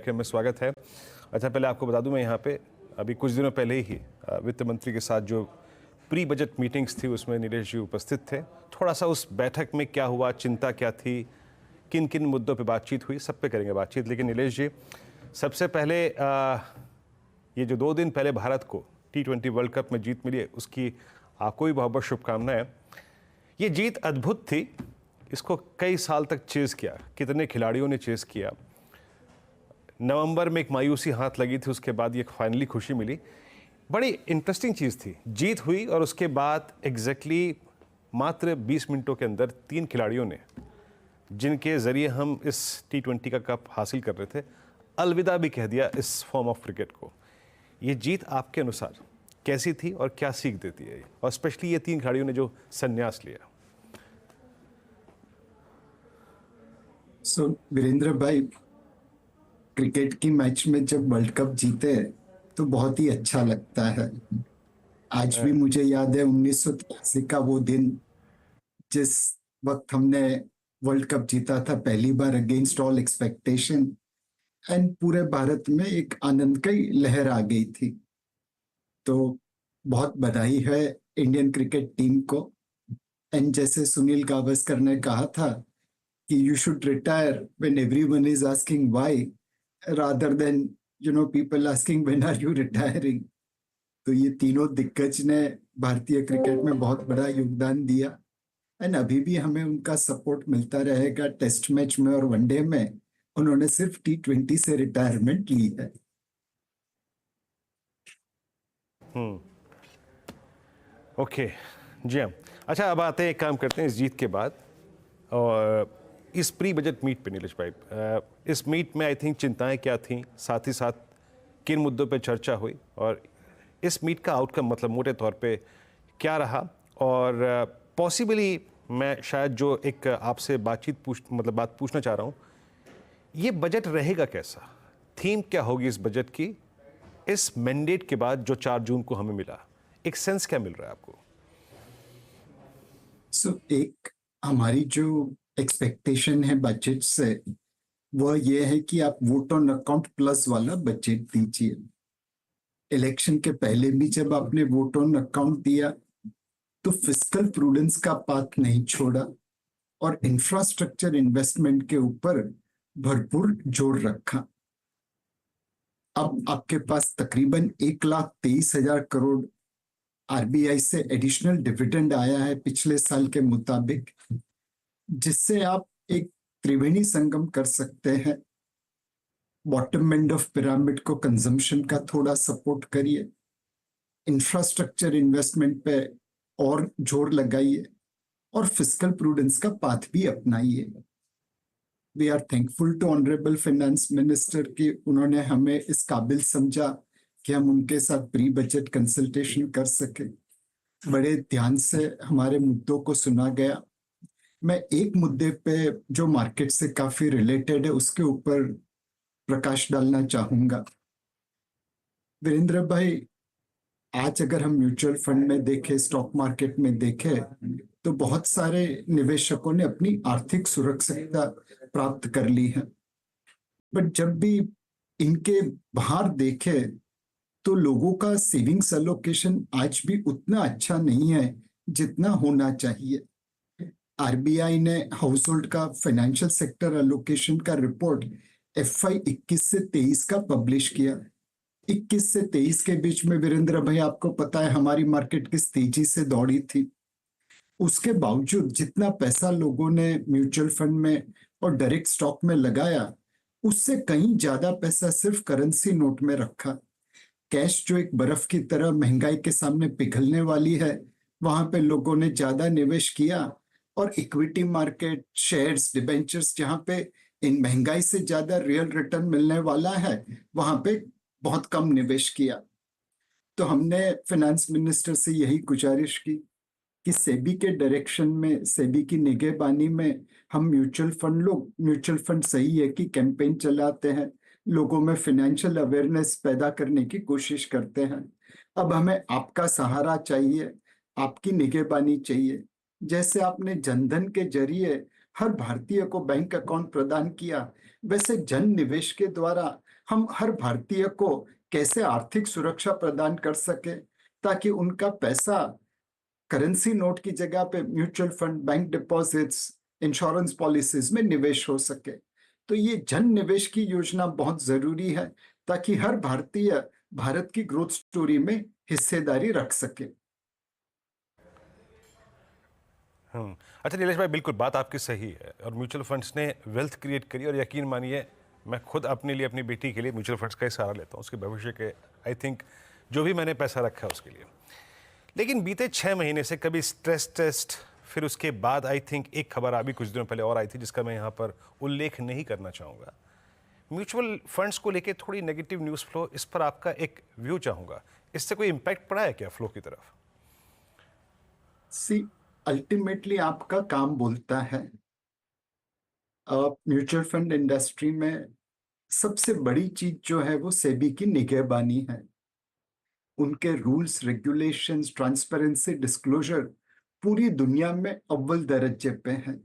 कार्यक्रम में स्वागत है। अच्छा, पहले आपको बता दूं, मैं यहाँ पे अभी कुछ दिनों पहले ही वित्त मंत्री के साथ जो प्री बजट मीटिंग्स थी उसमें नीलेश जी उपस्थित थे। थोड़ा सा उस बैठक में क्या हुआ, चिंता क्या थी, किन किन मुद्दों पे बातचीत हुई, सब पे करेंगे बातचीत। लेकिन नीलेश जी, सबसे पहले ये जो 2 दिन पहले भारत को T20 वर्ल्ड कप में जीत मिली है, उसकी आपको भी बहुत बहुत शुभकामनाएं। ये जीत अद्भुत थी, इसको कई साल तक चेज़ किया, कितने खिलाड़ियों ने चेज़ किया। नवंबर में एक मायूसी हाथ लगी थी, उसके बाद ये फाइनली खुशी मिली। बड़ी इंटरेस्टिंग चीज़ थी, जीत हुई और उसके बाद एग्जैक्टली मात्र 20 मिनटों के अंदर 3 खिलाड़ियों ने, जिनके ज़रिए हम इस T20 का कप हासिल कर रहे थे, अलविदा भी कह दिया इस फॉर्म ऑफ क्रिकेट को। ये जीत आपके अनुसार कैसी थी और क्या सीख देती है, और स्पेशली ये 3 खिलाड़ियों ने जो संन्यास लिया? वीरेंद्र भाई, क्रिकेट की मैच में जब वर्ल्ड कप जीते तो बहुत ही अच्छा लगता है। आज भी मुझे याद है 1983 का वो दिन, जिस वक्त हमने वर्ल्ड कप जीता था पहली बार अगेंस्ट ऑल एक्सपेक्टेशन, एंड पूरे भारत में एक आनंद की लहर आ गई थी। तो बहुत बधाई है इंडियन क्रिकेट टीम को। एंड जैसे सुनील गावस्कर ने कहा था कि you should retire when everyone is asking why, rather than people asking when are you retiring। तो ये तीनों दिग्गज ने भारतीय क्रिकेट में बहुत बड़ा योगदान दिया, एंड अभी भी हमें उनका सपोर्ट मिलता रहेगा। टेस्ट मैच में और वनडे में उन्होंने सिर्फ T20 से रिटायरमेंट ली है। ओके जी हाँ। अच्छा, अब आते हैं, एक काम करते हैं इस जीत के बाद और इस प्री बजट मीट पे नीलेश भाई, इस मीट में आई थिंक चिंताएं क्या थीं, साथ ही साथ किन मुद्दों पे चर्चा हुई, और इस मीट का आउटकम मतलब मोटे तौर पे क्या रहा, और पॉसिबली मैं शायद जो एक आपसे बात पूछना चाह रहा हूँ, ये बजट रहेगा कैसा, थीम क्या होगी इस बजट की, इस मैंडेट के बाद जो 4 जून को हमें मिला, एक सेंस क्या मिल रहा है आपको? एक हमारी जो एक्सपेक्टेशन है बजट से, वह यह है कि आप वोट ऑन अकाउंट प्लस वाला बजट दीजिए। इलेक्शन के पहले भी जब आपने वोट ऑन अकाउंट दिया तो फिस्कल प्रूडेंस का पाथ नहीं छोड़ा और इंफ्रास्ट्रक्चर इन्वेस्टमेंट के ऊपर भरपूर जोर रखा। अब आपके पास तकरीबन 1,23,000 करोड़ आरबीआई से एडिशनल डिविडेंड आया है पिछले साल के मुताबिक, जिससे आप एक त्रिवेणी संगम कर सकते हैं। बॉटम एंड ऑफ पिरामिड को कंजम्पशन का थोड़ा सपोर्ट करिए, इंफ्रास्ट्रक्चर इन्वेस्टमेंट पे और जोर लगाइए और फिस्कल प्रूडेंस का पाथ भी अपनाइए। We are thankful to honourable finance minister कि उन्होंने हमें इस काबिल समझा कि हम उनके साथ प्री बजट कंसल्टेशन कर सके। बड़े ध्यान से हमारे मुद्दों को सुना गया। मैं एक मुद्दे पे जो मार्केट से काफी रिलेटेड है उसके ऊपर प्रकाश डालना चाहूंगा। वीरेंद्र भाई, आज अगर हम म्यूचुअल फंड में देखें, स्टॉक मार्केट में देखें, तो बहुत सारे निवेशकों ने अपनी आर्थिक सुरक्षितता प्राप्त कर ली है, बट जब भी इनके बाहर देखे तो लोगों का सेविंग्स एलोकेशन आज भी उतना अच्छा नहीं है जितना होना चाहिए। आरबीआई ने हाउस होल्ड का फाइनेंशियल सेक्टर एलोकेशन का रिपोर्ट FY 21 से 23 का पब्लिश किया। 21 से 23 के बीच में वीरेंद्र भाई, आपको पता है हमारी मार्केट किस तेजी से दौड़ी थी। उसके बावजूद जितना पैसा लोगों ने म्यूचुअल फंड में और डायरेक्ट स्टॉक में लगाया, उससे कहीं ज्यादा पैसा सिर्फ करेंसी नोट में रखा। कैश जो एक बर्फ की तरह महंगाई के सामने पिघलने वाली है, वहां पे लोगों ने ज्यादा निवेश किया, और इक्विटी मार्केट, शेयर्स, डिबेंचर्स, जहां पे इन महंगाई से ज्यादा रियल रिटर्न मिलने वाला है, वहां पे बहुत कम निवेश किया। तो हमने फाइनेंस मिनिस्टर से यही गुजारिश की कि सेबी के डायरेक्शन में, सेबी की निगहबानी में हम म्यूचुअल फंड सही है कि कैंपेन चलाते हैं, लोगों में फाइनेंशियल अवेयरनेस पैदा करने की कोशिश करते हैं। अब हमें आपका सहारा चाहिए, आपकी निगहबानी चाहिए। जैसे आपने जनधन के जरिए हर भारतीय को बैंक अकाउंट प्रदान किया, वैसे जन निवेश के द्वारा हम हर भारतीय को कैसे आर्थिक सुरक्षा प्रदान कर सके ताकि उनका पैसा करेंसी नोट की जगह पे mutual fund, bank deposits, insurance policies में निवेश हो सके। तो ये जन निवेश की योजना बहुत जरूरी है ताकि हर भारतीय भारत की ग्रोथ स्टोरी में हिस्सेदारी रख सके। अच्छा नीलेश भाई, बिल्कुल बात आपकी सही है और म्यूचुअल फंड्स ने वेल्थ क्रिएट करी और यकीन मानिए मैं खुद अपने लिए, अपनी बेटी के लिए म्यूचुअल फंड्स का ही सहारा लेता हूँ उसके भविष्य के। आई थिंक जो भी मैंने पैसा रखा है उसके लिए। लेकिन बीते 6 महीने से कभी स्ट्रेस टेस्ट, फिर उसके बाद आई थिंक एक खबर अभी कुछ दिनों पहले और आई थी जिसका मैं यहाँ पर उल्लेख नहीं करना चाहूँगा। म्यूचुअल फंड्स को लेके थोड़ी नेगेटिव न्यूज़ फ्लो, इस पर आपका एक व्यू चाहूँगा। इससे कोई इम्पैक्ट पड़ा है क्या फ्लो की तरफ? सी, अल्टीमेटली आपका काम बोलता है। म्यूचुअल फंड इंडस्ट्री में सबसे बड़ी चीज जो है वो सेबी की निगहबानी है। उनके रूल्स, रेगुलेशंस, ट्रांसपेरेंसी, डिस्क्लोजर पूरी दुनिया में अव्वल दर्जे पे हैं।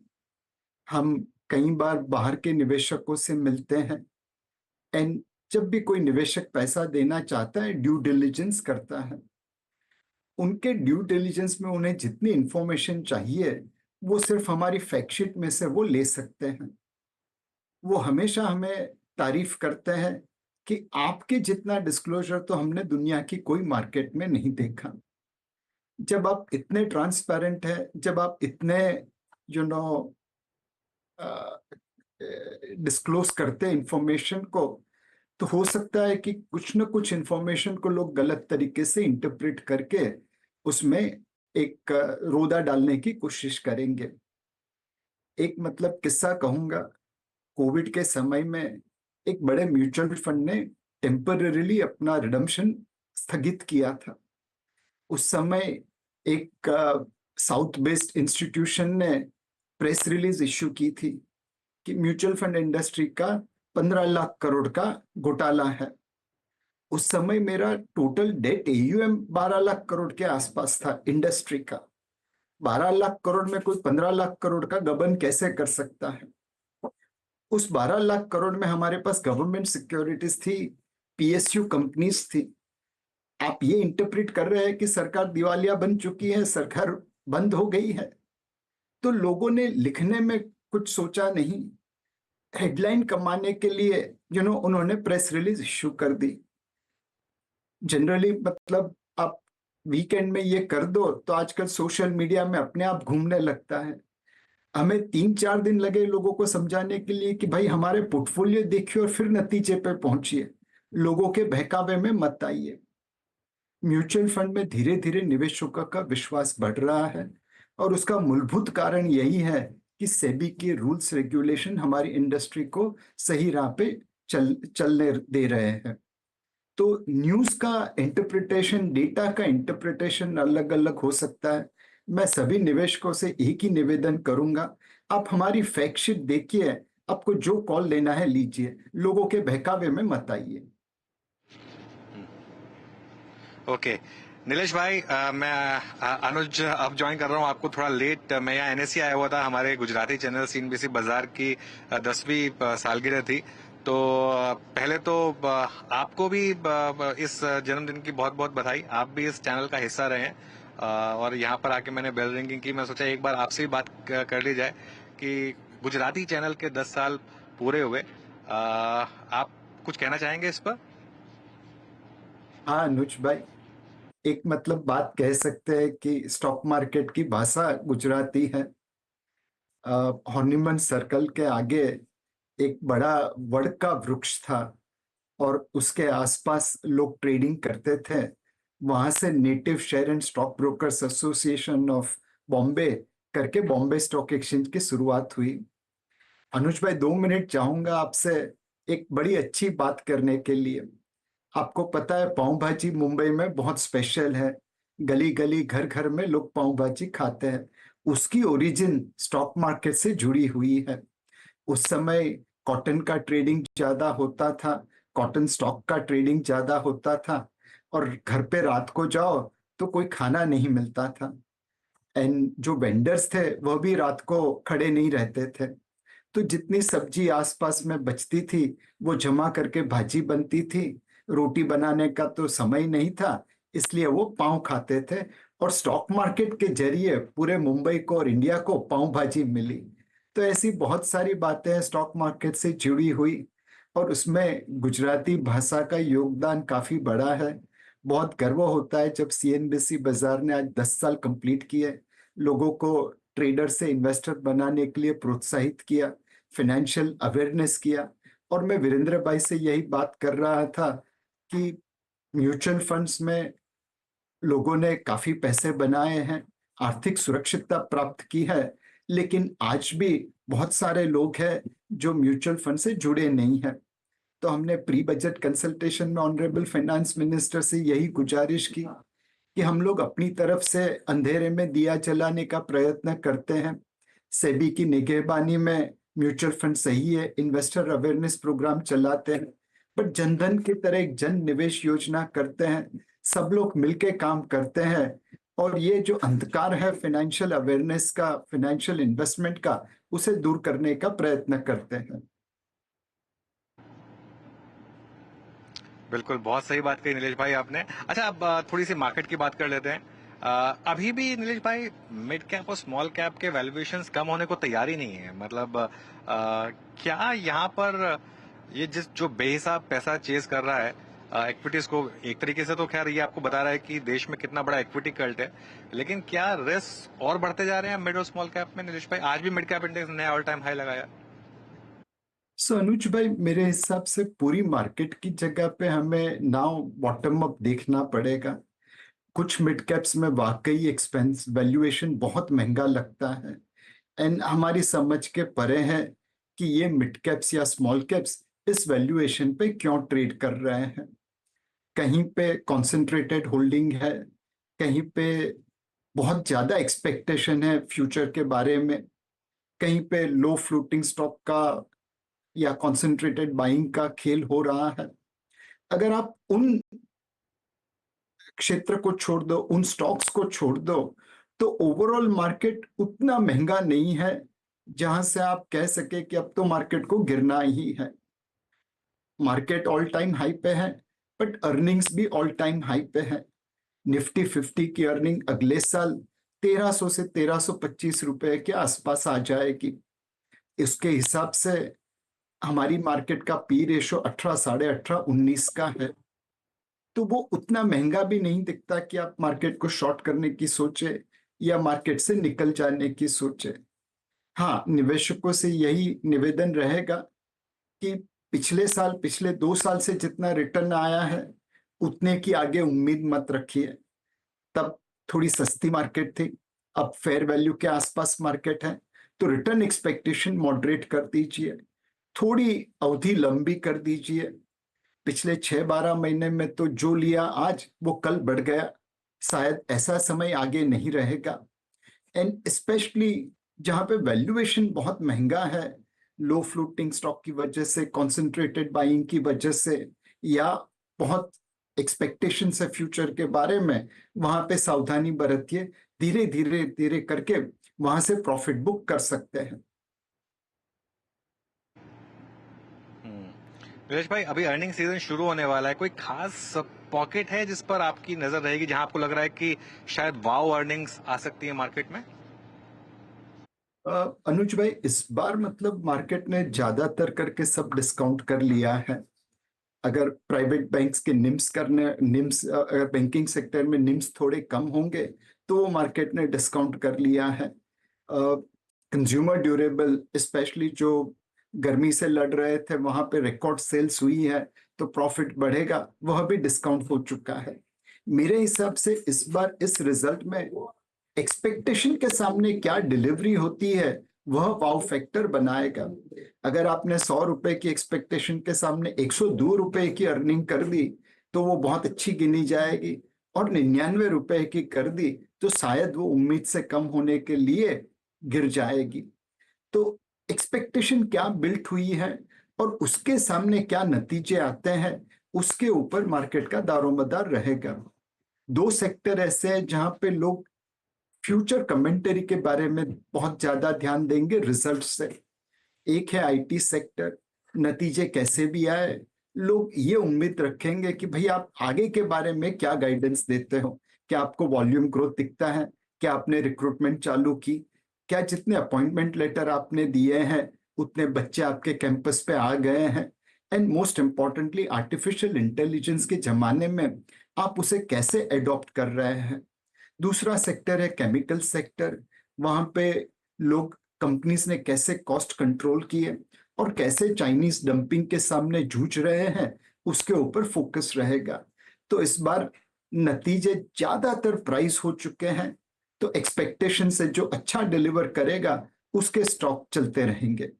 हम कई बार बाहर के निवेशकों से मिलते हैं एंड जब भी कोई निवेशक पैसा देना चाहता है ड्यू डिलिजेंस करता है। उनके ड्यू डिलिजेंस में उन्हें जितनी इंफॉर्मेशन चाहिए वो सिर्फ हमारी फैक्टशीट में से वो ले सकते हैं। वो हमेशा हमें तारीफ करते हैं कि आपके जितना डिस्क्लोजर तो हमने दुनिया की कोई मार्केट में नहीं देखा। जब आप इतने ट्रांसपेरेंट है, जब आप इतने यू नो डिस्क्लोज करते हैं इंफॉर्मेशन को, तो हो सकता है कि कुछ न कुछ इंफॉर्मेशन को लोग गलत तरीके से इंटरप्रेट करके उसमें एक रोदा डालने की कोशिश करेंगे। एक मतलब किस्सा कहूंगा। कोविड के समय में एक बड़े म्यूचुअल फंड ने टेम्पररीली अपना रिडम्पशन स्थगित किया था। उस समय एक साउथ बेस्ड इंस्टीट्यूशन ने प्रेस रिलीज इश्यू की थी कि म्यूचुअल फंड इंडस्ट्री का 15 लाख करोड़ का घोटाला है। उस समय मेरा total date AUM 12 lakh crore के आसपास था इंडस्ट्री का। 12 लाख करोड़ में कोई 15 लाख करोड़ का गबन कैसे कर सकता है? उस 12 लाख करोड़ में हमारे पास गवर्नमेंट सिक्योरिटीज थी, पीएसयू कंपनीज थी। आप ये इंटरप्रेट कर रहे हैं कि सरकार दिवालिया बन चुकी है, सरकार बंद हो गई है। तो लोगों ने लिखने में कुछ सोचा नहीं, हेडलाइन कमाने के लिए उन्होंने प्रेस रिलीज इश्यू कर दी। जनरली मतलब आप वीकेंड में ये कर दो तो आजकल सोशल मीडिया में अपने आप घूमने लगता है। हमें 3-4 दिन लगे लोगों को समझाने के लिए कि भाई हमारे पोर्टफोलियो देखिए और फिर नतीजे पे पहुंचिए, लोगों के बहकावे में मत आइए। म्यूचुअल फंड में धीरे धीरे निवेशकों का विश्वास बढ़ रहा है और उसका मूलभूत कारण यही है कि सेबी के रूल्स रेगुलेशन हमारी इंडस्ट्री को सही राह पे चलने दे रहे हैं। तो न्यूज का इंटरप्रिटेशन, डेटा का इंटरप्रिटेशन अलग अलग हो सकता है। मैं सभी निवेशकों से एक ही निवेदन करूंगा, आप हमारी फैक्ट शीट देखिए, आपको जो कॉल लेना है लीजिए, लोगों के बहकावे में मत आइए। ओके नीलेश भाई, मैं अनुज अब ज्वाइन कर रहा हूँ आपको थोड़ा लेट। मैं यहाँ एनएससी आया हुआ था, हमारे गुजराती चैनल सीएनबीसी बाजार की 10वीं सालगिरह थी। तो पहले तो आपको भी इस जन्मदिन की बहुत बहुत बधाई। आप भी इस चैनल का हिस्सा रहे हैं और यहाँ पर आके मैंने बेल रिंगिंग की। मैं सोचा एक बार आपसे भी बात कर ली जाए कि गुजराती चैनल के 10 साल पूरे हुए। आप कुछ कहना चाहेंगे इस पर? हाँ अनुज भाई, एक मतलब बात कह सकते हैं कि स्टॉक मार्केट की भाषा गुजराती है। हॉर्निमन सर्कल के आगे एक बड़ा वड़ का वृक्ष था और उसके आसपास लोग ट्रेडिंग करते थे। वहां से native share and stock brokers association of Bombay करके बॉम्बे स्टॉक एक्सचेंज की शुरुआत हुई। अनुज भाई 2 मिनट चाहूंगा आपसे एक बड़ी अच्छी बात करने के लिए। आपको पता है पाव भाजी मुंबई में बहुत स्पेशल है, गली गली घर घर में लोग पाव भाजी खाते हैं। उसकी ओरिजिन स्टॉक मार्केट से जुड़ी हुई है। उस समय कॉटन का ट्रेडिंग ज्यादा होता था, कॉटन स्टॉक का ट्रेडिंग ज्यादा होता था और घर पे रात को जाओ तो कोई खाना नहीं मिलता था एंड जो वेंडर्स थे वह भी रात को खड़े नहीं रहते थे। तो जितनी सब्जी आसपास में बचती थी वो जमा करके भाजी बनती थी। रोटी बनाने का तो समय नहीं था, इसलिए वो पाव खाते थे। और स्टॉक मार्केट के जरिए पूरे मुंबई को और इंडिया को पाव भाजी मिली। तो ऐसी बहुत सारी बातें स्टॉक मार्केट से जुड़ी हुई, और उसमें गुजराती भाषा का योगदान काफी बड़ा है। बहुत गर्व होता है जब सीएनबीसी बाजार ने आज 10 साल कंप्लीट किए, लोगों को ट्रेडर से इन्वेस्टर बनाने के लिए प्रोत्साहित किया, फाइनेंशियल अवेयरनेस किया। और मैं वीरेंद्र भाई से यही बात कर रहा था कि म्यूचुअल फंड्स में लोगों ने काफी पैसे बनाए हैं, आर्थिक सुरक्षितता प्राप्त की है, लेकिन आज भी बहुत सारे लोग हैं जो म्यूचुअल फंड से जुड़े नहीं हैं। तो हमने प्री बजट कंसल्टेशन में ऑनरेबल फाइनेंस मिनिस्टर से यही गुजारिश की कि हम लोग अपनी तरफ से अंधेरे में दिया जलाने का प्रयत्न करते हैं। सेबी की निगहबानी में म्यूचुअल फंड सही है, इन्वेस्टर अवेयरनेस प्रोग्राम चलाते हैं, बट जनधन की तरह एक जन निवेश योजना करते हैं, सब लोग मिलके काम करते हैं। और ये जो अंधकार है फाइनेंशियल अवेयरनेस का, फाइनेंशियल इन्वेस्टमेंट का, उसे दूर करने का प्रयत्न करते हैं। बिल्कुल, बहुत सही बात कही नीलेश भाई आपने। अच्छा, अब थोड़ी सी मार्केट की बात कर लेते हैं। अभी भी नीलेश भाई मिड कैप और स्मॉल कैप के वैल्यूएशंस कम होने को तैयार ही नहीं है। मतलब क्या यहाँ पर ये जो बेहिसाब पैसा चेज कर रहा है इक्विटीज को, एक तरीके से तो खैर ये आपको बता रहा है कि देश में कितना बड़ा इक्विटी कल्ट है, लेकिन क्या रिस्क और बढ़ते जा रहे हैं मिड और स्मॉल कैप में नीलेश भाई? आज भी मिड कैप इंडेक्स नया ऑल टाइम हाई लगाया। सो अनुज भाई, मेरे हिसाब से पूरी मार्केट की जगह पे हमें नाउ बॉटम अप देखना पड़ेगा। कुछ मिड कैप्स में वाकई एक्सपेंस वैल्यूएशन बहुत महंगा लगता है, एंड हमारी समझ के परे है कि ये मिड कैप्स या स्मॉल कैप्स इस वैल्यूएशन पे क्यों ट्रेड कर रहे हैं। कहीं पे कॉन्सेंट्रेटेड होल्डिंग है, कहीं पे बहुत ज्यादा एक्सपेक्टेशन है फ्यूचर के बारे में, कहीं पे लो फ्लोटिंग स्टॉक का या कॉन्सेंट्रेटेड बाइंग का खेल हो रहा है। अगर आप उन क्षेत्र को छोड़ दो, उन स्टॉक्स को छोड़ दो, तो ओवरऑल मार्केट उतना महंगा नहीं है जहां से आप कह सके कि अब तो मार्केट को गिरना ही है। मार्केट ऑल टाइम हाई पे है, बट अर्निंग्स भी ऑल टाइम हाई पे है। निफ्टी 50 की अर्निंग अगले साल 1300 से 1325 रुपए के आसपास आ जाएगी। इसके हिसाब से हमारी मार्केट का पी रेशो 18, 18.5, 19 का है। तो वो उतना महंगा भी नहीं दिखता कि आप मार्केट को शॉर्ट करने की सोचे या मार्केट से निकल जाने की सोचे। हाँ, निवेशकों से यही निवेदन रहेगा कि पिछले साल, पिछले 2 साल से जितना रिटर्न आया है उतने की आगे उम्मीद मत रखिए। तब थोड़ी सस्ती मार्केट थी, अब फेयर वैल्यू के आसपास मार्केट है, तो रिटर्न एक्सपेक्टेशन मॉडरेट कर दीजिए, थोड़ी अवधि लंबी कर दीजिए। पिछले 6-12 महीने में तो जो लिया आज वो कल बढ़ गया, शायद ऐसा समय आगे नहीं रहेगा। एंड स्पेशली जहां पे वैल्यूएशन बहुत महंगा है, लो फ्लोटिंग स्टॉक की वजह से, कॉन्सेंट्रेटेड बाइंग की वजह से, या बहुत एक्सपेक्टेशन है फ्यूचर के बारे में, वहां पे सावधानी बरतिए। धीरे धीरे धीरे करके वहां से प्रॉफिट बुक कर सकते हैं। नीलेश भाई, अभी अर्निंग सीजन शुरू होने वाला है, कोई खास पॉकेट है जिस पर आपकी नजर रहेगी, जहां आपको लग रहा है कि शायद वाओ अर्निंग्स आ सकती है मार्केट में? अनुज भाई, इस बार मतलब मार्केट ने ज्यादातर करके सब डिस्काउंट कर लिया है। अगर प्राइवेट बैंक्स के निम्स अगर बैंकिंग सेक्टर में निम्स थोड़े कम होंगे तो वो मार्केट ने डिस्काउंट कर लिया है। कंज्यूमर ड्यूरेबल, स्पेशली जो गर्मी से लड़ रहे थे, वहां पे रिकॉर्ड सेल्स हुई है, तो प्रॉफिट बढ़ेगा, वह भी डिस्काउंट हो चुका है। मेरे हिसाब से इस बार इस रिजल्ट में एक्सपेक्टेशन के सामने क्या डिलीवरी होती है वह वाव फैक्टर बनाएगा। अगर आपने 100 रुपए की एक्सपेक्टेशन के सामने 102 रुपए की अर्निंग कर दी तो वो बहुत अच्छी गिनी जाएगी, और 99 रुपए की कर दी तो शायद वो उम्मीद से कम होने के लिए गिर जाएगी। तो एक्सपेक्टेशन क्या बिल्ट हुई है और उसके सामने क्या नतीजे आते हैं, उसके ऊपर मार्केट का दारोमदार रहेगा। 2 सेक्टर ऐसे हैं जहां पे लोग फ्यूचर कमेंटरी के बारे में बहुत ज्यादा ध्यान देंगे रिजल्ट से। एक है आईटी सेक्टर, नतीजे कैसे भी आए लोग ये उम्मीद रखेंगे कि भाई आप आगे के बारे में क्या गाइडेंस देते हो, क्या आपको वॉल्यूम ग्रोथ दिखता है, क्या आपने रिक्रूटमेंट चालू की, क्या जितने अपॉइंटमेंट लेटर आपने दिए हैं उतने बच्चे आपके कैंपस पे आ गए हैं, and most importantly artificial intelligence के जमाने में आप उसे कैसे एडॉप्ट कर रहे हैं। दूसरा सेक्टर है केमिकल सेक्टर, वहां पे लोग कंपनीज ने कैसे कॉस्ट कंट्रोल किए और कैसे चाइनीज डंपिंग के सामने जूझ रहे हैं, उसके ऊपर फोकस रहेगा। तो इस बार नतीजे ज्यादातर प्राइस हो चुके हैं, तो एक्सपेक्टेशन से जो अच्छा डिलीवर करेगा उसके स्टॉक चलते रहेंगे।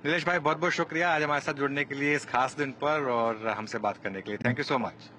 नीलेश भाई बहुत बहुत शुक्रिया आज हमारे साथ जुड़ने के लिए इस खास दिन पर और हमसे बात करने के लिए। Thank you so much.